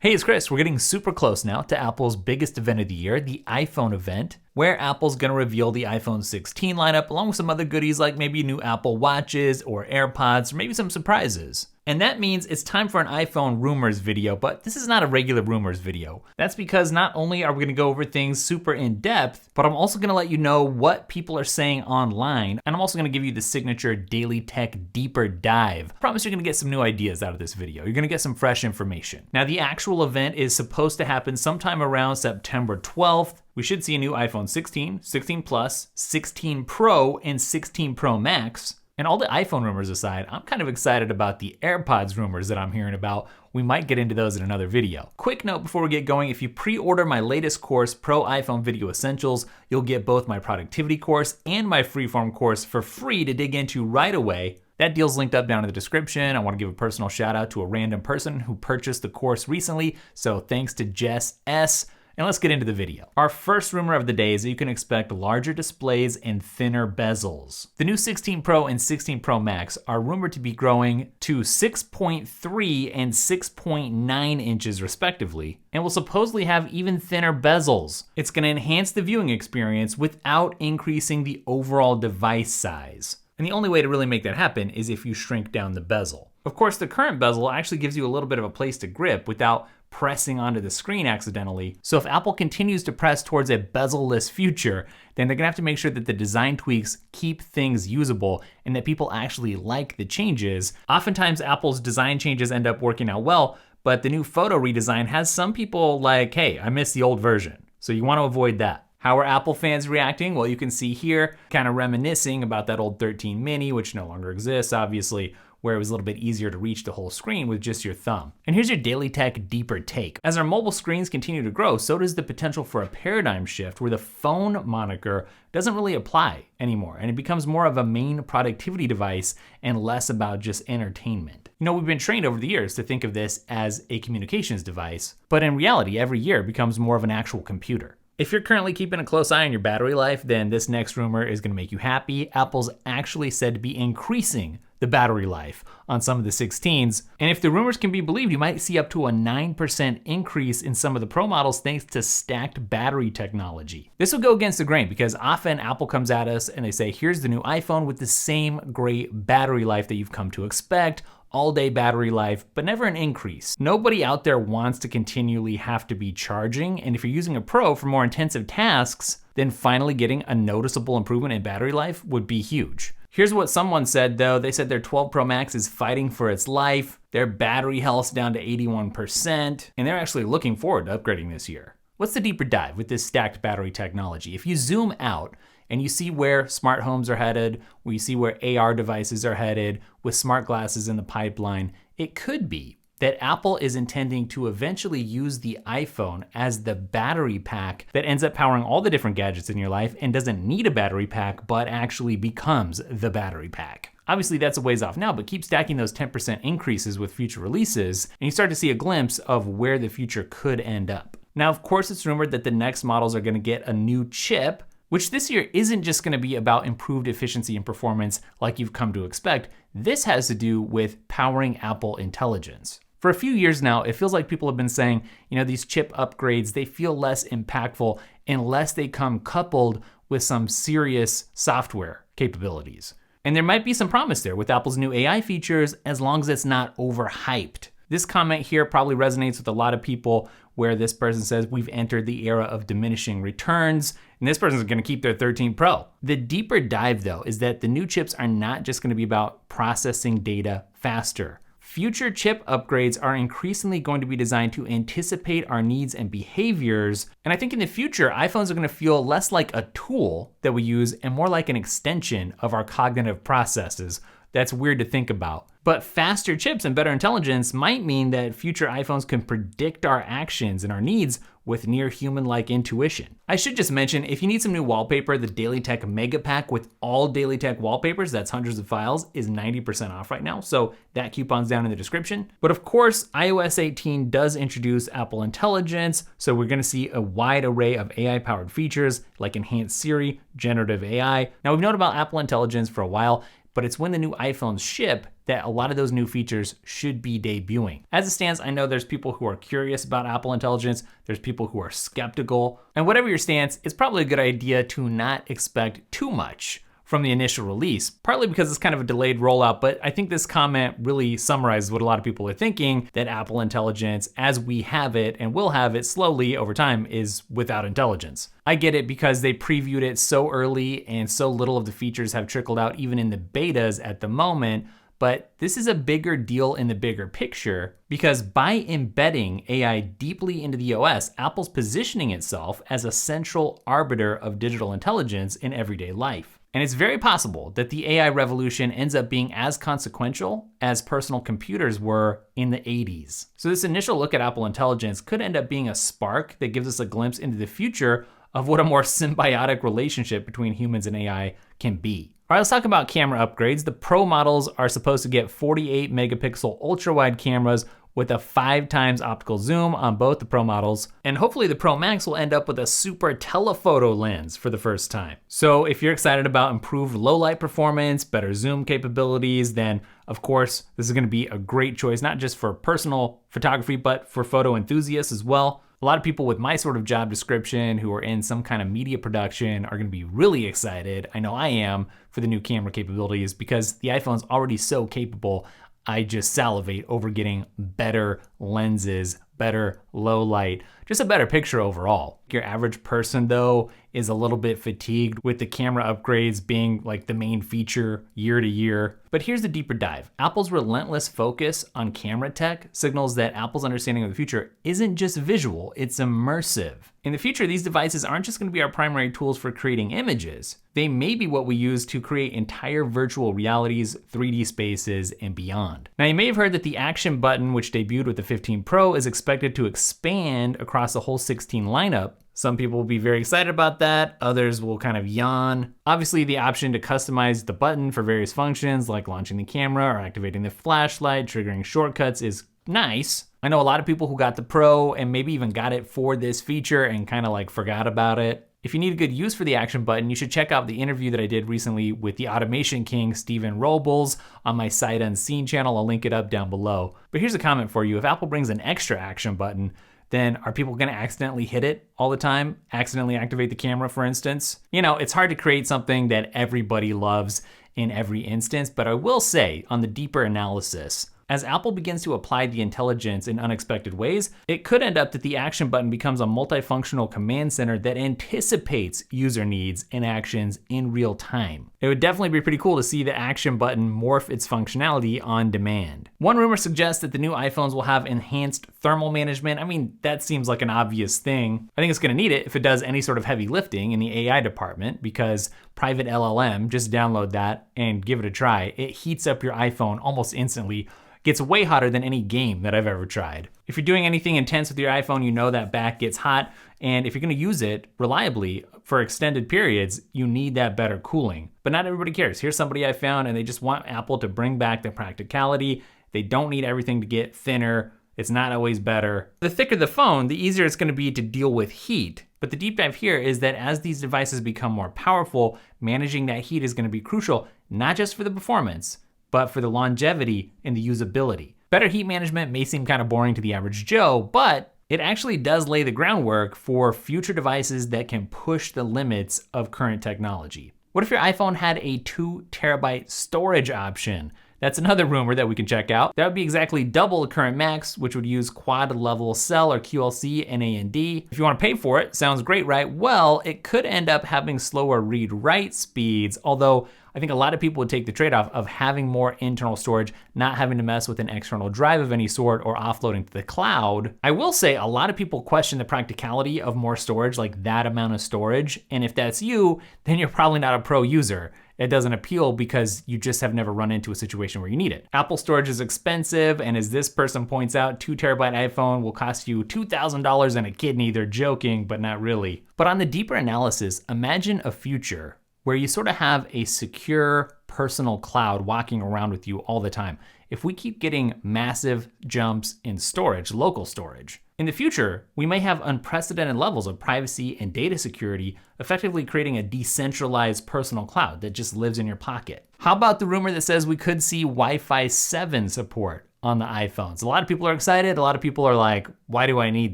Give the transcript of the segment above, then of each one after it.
Hey, it's Chris. We're getting super close now to Apple's biggest event of the year, the iPhone event, where Apple's gonna reveal the iPhone 16 lineup along with some other goodies like maybe new Apple Watches or AirPods or maybe some surprises. And that means it's time for an iPhone rumors video, but this is not a regular rumors video. That's because not only are we gonna go over things super in depth, but I'm also gonna let you know what people are saying online, and I'm also gonna give you the signature Daily Tech deeper dive. I promise you're gonna get some new ideas out of this video. You're gonna get some fresh information. Now, the actual event is supposed to happen sometime around September 12th. We should see a new iPhone 16, 16 Plus, 16 Pro, and 16 Pro Max. And all the iPhone rumors aside, I'm kind of excited about the AirPods rumors that I'm hearing about. We might get into those in another video. Quick note before we get going, if you pre-order my latest course, Pro iPhone Video Essentials, you'll get both my productivity course and my freeform course for free to dig into right away. That deal's linked up down in the description. I want to give a personal shout out to a random person who purchased the course recently, so thanks to Jess S. And let's get into the video. Our first rumor of the day is that you can expect larger displays and thinner bezels. The new 16 Pro and 16 Pro Max are rumored to be growing to 6.3 and 6.9 inches respectively, and will supposedly have even thinner bezels. It's gonna enhance the viewing experience without increasing the overall device size. And the only way to really make that happen is if you shrink down the bezel. Of course, the current bezel actually gives you a little bit of a place to grip without pressing onto the screen accidentally. So if Apple continues to press towards a bezel-less future, then they're gonna have to make sure that the design tweaks keep things usable and that people actually like the changes. Oftentimes, Apple's design changes end up working out well, but the new photo redesign has some people like, hey, I miss the old version. So you wanna avoid that. How are Apple fans reacting? Well, you can see here, kind of reminiscing about that old 13 mini, which no longer exists, obviously, where it was a little bit easier to reach the whole screen with just your thumb. And here's your Daily Tech deeper take. As our mobile screens continue to grow, so does the potential for a paradigm shift where the phone moniker doesn't really apply anymore, and it becomes more of a main productivity device and less about just entertainment. You know, we've been trained over the years to think of this as a communications device, but in reality, every year it becomes more of an actual computer. If you're currently keeping a close eye on your battery life, then this next rumor is gonna make you happy. Apple's actually said to be increasing the battery life on some of the 16s. And if the rumors can be believed, you might see up to a 9% increase in some of the Pro models thanks to stacked battery technology. This will go against the grain because often Apple comes at us and they say, here's the new iPhone with the same great battery life that you've come to expect, all-day battery life, but never an increase. Nobody out there wants to continually have to be charging, and if you're using a Pro for more intensive tasks, then finally getting a noticeable improvement in battery life would be huge. Here's what someone said though. They said their 12 Pro Max is fighting for its life, their battery health's down to 81%, and they're actually looking forward to upgrading this year. What's the deeper dive with this stacked battery technology? If you zoom out, and you see where smart homes are headed, where you see where AR devices are headed, with smart glasses in the pipeline, it could be that Apple is intending to eventually use the iPhone as the battery pack that ends up powering all the different gadgets in your life and doesn't need a battery pack, but actually becomes the battery pack. Obviously that's a ways off now, but keep stacking those 10% increases with future releases, and you start to see a glimpse of where the future could end up. Now, of course, it's rumored that the next models are gonna get a new chip, which this year isn't just gonna be about improved efficiency and performance like you've come to expect. This has to do with powering Apple Intelligence. For a few years now, it feels like people have been saying, you know, these chip upgrades, they feel less impactful unless they come coupled with some serious software capabilities. And there might be some promise there with Apple's new AI features as long as it's not overhyped. This comment here probably resonates with a lot of people where this person says we've entered the era of diminishing returns, and this person's gonna keep their 13 Pro. The deeper dive though is that the new chips are not just gonna be about processing data faster. Future chip upgrades are increasingly going to be designed to anticipate our needs and behaviors. And I think in the future, iPhones are gonna feel less like a tool that we use and more like an extension of our cognitive processes. That's weird to think about. But faster chips and better intelligence might mean that future iPhones can predict our actions and our needs with near human-like intuition. I should just mention, if you need some new wallpaper, the Daily Tech Mega Pack with all Daily Tech wallpapers, that's hundreds of files, is 90% off right now, so that coupon's down in the description. But of course, iOS 18 does introduce Apple Intelligence, so we're gonna see a wide array of AI-powered features like enhanced Siri, generative AI. Now we've known about Apple Intelligence for a while, but it's when the new iPhones ship that a lot of those new features should be debuting. As it stands, I know there's people who are curious about Apple Intelligence, there's people who are skeptical, and whatever your stance, it's probably a good idea to not expect too much from the initial release, partly because it's kind of a delayed rollout, but I think this comment really summarizes what a lot of people are thinking, that Apple Intelligence, as we have it and will have it slowly over time, is without intelligence. I get it because they previewed it so early and so little of the features have trickled out even in the betas at the moment, but this is a bigger deal in the bigger picture because by embedding AI deeply into the OS, Apple's positioning itself as a central arbiter of digital intelligence in everyday life. And it's very possible that the AI revolution ends up being as consequential as personal computers were in the 80s. So this initial look at Apple Intelligence could end up being a spark that gives us a glimpse into the future of what a more symbiotic relationship between humans and AI can be. All right, let's talk about camera upgrades. The Pro models are supposed to get 48 megapixel ultra-wide cameras with a 5 times optical zoom on both the Pro models. And hopefully the Pro Max will end up with a super telephoto lens for the first time. So if you're excited about improved low light performance, better zoom capabilities, then of course, this is gonna be a great choice, not just for personal photography, but for photo enthusiasts as well. A lot of people with my sort of job description who are in some kind of media production are gonna be really excited, I know I am, for the new camera capabilities because the iPhone's already so capable. I just salivate over getting better lenses, better low light, just a better picture overall. Your average person though is a little bit fatigued with the camera upgrades being like the main feature year to year. But here's the deeper dive. Apple's relentless focus on camera tech signals that Apple's understanding of the future isn't just visual, it's immersive. In the future, these devices aren't just gonna be our primary tools for creating images. They may be what we use to create entire virtual realities, 3D spaces, and beyond. Now you may have heard that the action button, which debuted with the 15 Pro, is expected to expand across the whole 16 lineup. Some people will be very excited about that, others will kind of yawn. Obviously, the option to customize the button for various functions like launching the camera or activating the flashlight, triggering shortcuts is nice. I know a lot of people who got the Pro and maybe even got it for this feature and kind of like forgot about it. If you need a good use for the action button, you should check out the interview that I did recently with the automation king, Stephen Robles, on my Sight Unseen channel. I'll link it up down below. But here's a comment for you. If Apple brings an extra action button, then are people gonna accidentally hit it all the time? Accidentally activate the camera, for instance? You know, it's hard to create something that everybody loves in every instance, but I will say, on the deeper analysis, as Apple begins to apply the intelligence in unexpected ways, it could end up that the action button becomes a multifunctional command center that anticipates user needs and actions in real time. It would definitely be pretty cool to see the action button morph its functionality on demand. One rumor suggests that the new iPhones will have enhanced thermal management. I mean, that seems like an obvious thing. I think it's gonna need it if it does any sort of heavy lifting in the AI department because Private LLM, just download that and give it a try. It heats up your iPhone almost instantly. Gets way hotter than any game that I've ever tried. If you're doing anything intense with your iPhone, you know that back gets hot, and if you're gonna use it reliably for extended periods, you need that better cooling. But not everybody cares. Here's somebody I found, and they just want Apple to bring back the practicality. They don't need everything to get thinner. It's not always better. The thicker the phone, the easier it's gonna be to deal with heat. But the deep dive here is that as these devices become more powerful, managing that heat is gonna be crucial, not just for the performance, but for the longevity and the usability. Better heat management may seem kind of boring to the average Joe, but it actually does lay the groundwork for future devices that can push the limits of current technology. What if your iPhone had a 2 terabyte storage option? That's another rumor that we can check out. That would be exactly double the current Max, which would use quad level cell or QLC NAND. If you want to pay for it, sounds great, right? Well, it could end up having slower read-write speeds, although I think a lot of people would take the trade-off of having more internal storage, not having to mess with an external drive of any sort or offloading to the cloud. I will say a lot of people question the practicality of more storage, like that amount of storage. And if that's you, then you're probably not a pro user. It doesn't appeal because you just have never run into a situation where you need it. Apple storage is expensive, and as this person points out, 2 terabyte iPhone will cost you $2,000 and a kidney. They're joking, but not really. But on the deeper analysis, imagine a future where you sort of have a secure personal cloud walking around with you all the time. if we keep getting massive jumps in storage, local storage. In the future, we may have unprecedented levels of privacy and data security, effectively creating a decentralized personal cloud that just lives in your pocket. How about the rumor that says we could see Wi-Fi 7 support on the iPhones? A lot of people are excited. A lot of people are like, why do I need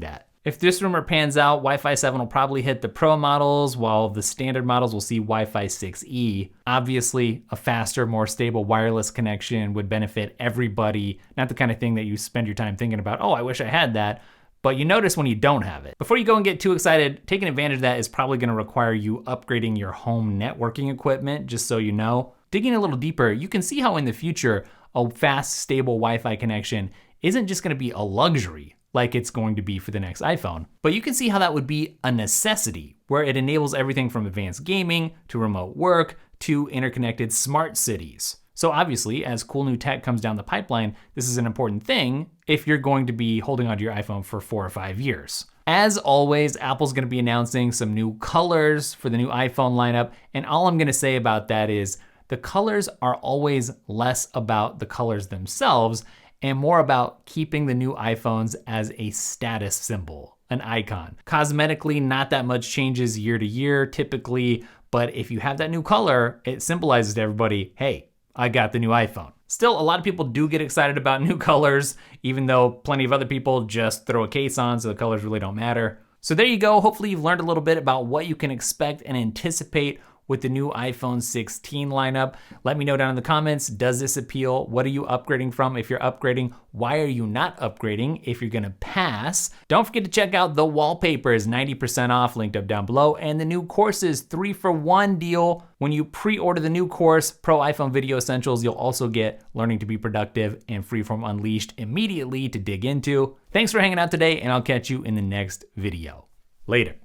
that? If this rumor pans out, Wi-Fi 7 will probably hit the Pro models, while the standard models will see Wi-Fi 6E. Obviously, a faster, more stable wireless connection would benefit everybody, not the kind of thing that you spend your time thinking about, oh, I wish I had that, but you notice when you don't have it. Before you go and get too excited, taking advantage of that is probably gonna require you upgrading your home networking equipment, just so you know. Digging a little deeper, you can see how in the future, a fast, stable Wi-Fi connection isn't just gonna be a luxury like it's going to be for the next iPhone. But you can see how that would be a necessity, where it enables everything from advanced gaming to remote work to interconnected smart cities. So obviously, as cool new tech comes down the pipeline, this is an important thing if you're going to be holding onto your iPhone for 4 or 5 years. As always, Apple's gonna be announcing some new colors for the new iPhone lineup, and all I'm gonna say about that is the colors are always less about the colors themselves and more about keeping the new iPhones as a status symbol, an icon. Cosmetically, not that much changes year to year typically, but if you have that new color, it symbolizes to everybody, hey, I got the new iPhone. Still, a lot of people do get excited about new colors, even though plenty of other people just throw a case on, so the colors really don't matter. So there you go. Hopefully you've learned a little bit about what you can expect and anticipate with the new iPhone 16 lineup. Let me know down in the comments, does this appeal? What are you upgrading from if you're upgrading? Why are you not upgrading if you're gonna pass? Don't forget to check out the wallpapers, 90% off, linked up down below, and the new courses 3-for-1 deal. When you pre-order the new course, Pro iPhone Video Essentials, you'll also get Learning to be Productive and Freeform Unleashed immediately to dig into. Thanks for hanging out today, and I'll catch you in the next video. Later.